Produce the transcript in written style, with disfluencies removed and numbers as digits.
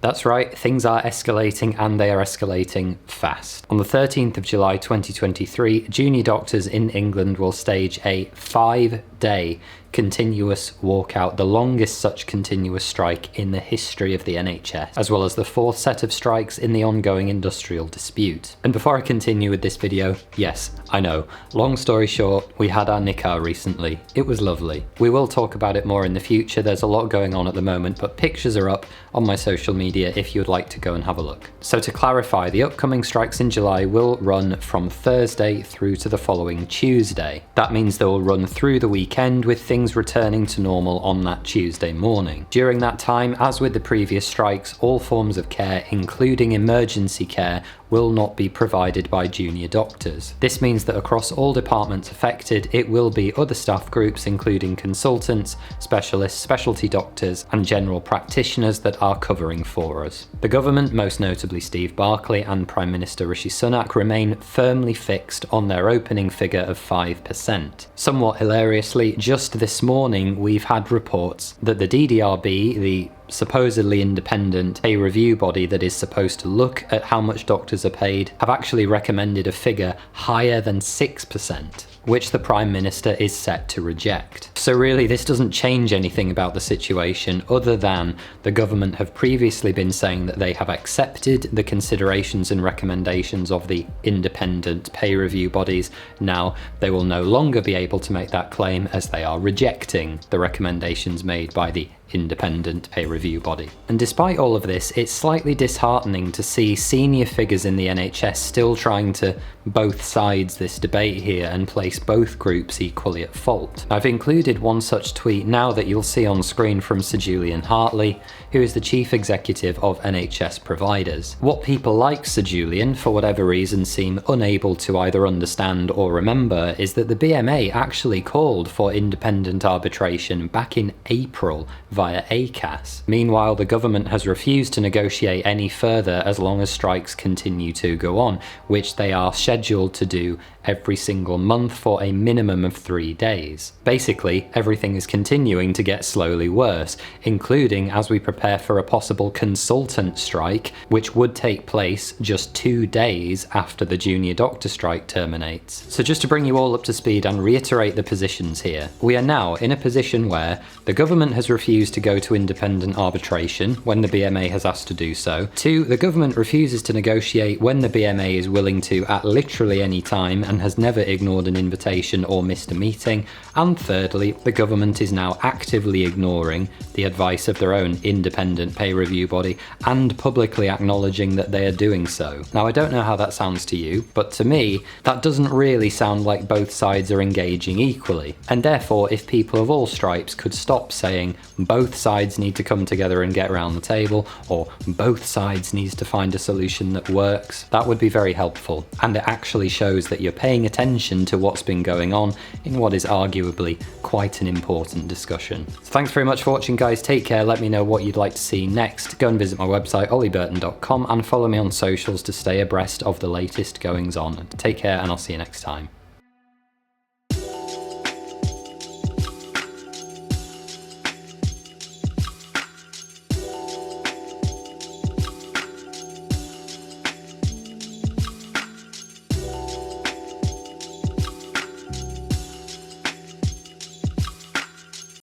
That's right, things are escalating and they are escalating fast. On the 13th of July 2023, junior doctors in England will stage a 5-day continuous walkout, the longest such continuous strike in the history of the NHS, as well as the 4th set of strikes in the ongoing industrial dispute. And before I continue with this video, yes, I know, long story short, we had our nikah recently. It was lovely. We will talk about it more in the future, there's a lot going on at the moment, but pictures are up on my social media if you would like to go and have a look. So to clarify, the upcoming strikes in July will run from Thursday through to the following Tuesday. That means they will run through the weekend with things returning to normal on that Tuesday morning. During that time, as with the previous strikes, all forms of care, including emergency care, will not be provided by junior doctors. This means that across all departments affected, it will be other staff groups including consultants, specialists, specialty doctors and general practitioners that are covering for us. The government, most notably Steve Barclay and Prime Minister Rishi Sunak, remain firmly fixed on their opening figure of 5%. Somewhat hilariously, just this morning we've had reports that the DDRB, the supposedly independent pay review body that is supposed to look at how much doctors are paid, have actually recommended a figure higher than 6%, which the Prime Minister is set to reject. So really this doesn't change anything about the situation other than the government have previously been saying that they have accepted the considerations and recommendations of the independent pay review bodies. Now they will no longer be able to make that claim as they are rejecting the recommendations made by the independent pay review body. And despite all of this, it's slightly disheartening to see senior figures in the NHS still trying to both sides this debate here and place both groups equally at fault. I've included one such tweet now that you'll see on screen from Sir Julian Hartley, who is the chief executive of NHS providers. What people like Sir Julian, for whatever reason, seem unable to either understand or remember is that the BMA actually called for independent arbitration back in April via ACAS. Meanwhile, the government has refused to negotiate any further as long as strikes continue to go on, which they are scheduled to do every single month for a minimum of 3 days. Basically, everything is continuing to get slowly worse, including as we prepare for a possible consultant strike, which would take place just 2 days after the junior doctor strike terminates. So just to bring you all up to speed and reiterate the positions here, we are now in a position where the government has refused to go to independent arbitration when the BMA has asked to do so. 2, the government refuses to negotiate when the BMA is willing to at literally any time and has never ignored an invitation or missed a meeting. And thirdly, the government is now actively ignoring the advice of their own independent pay review body and publicly acknowledging that they are doing so. Now, I don't know how that sounds to you, but to me, that doesn't really sound like both sides are engaging equally. And therefore, if people of all stripes could stop saying both sides need to come together and get around the table, or both sides needs to find a solution that works, that would be very helpful. And it actually shows that you're paying attention to what's been going on in what is arguably quite an important discussion. So thanks very much for watching, guys. Take care. Let me know what you'd like to see next. Go and visit my website, ollieburton.com, and follow me on socials to stay abreast of the latest goings on. Take care, and I'll see you next time.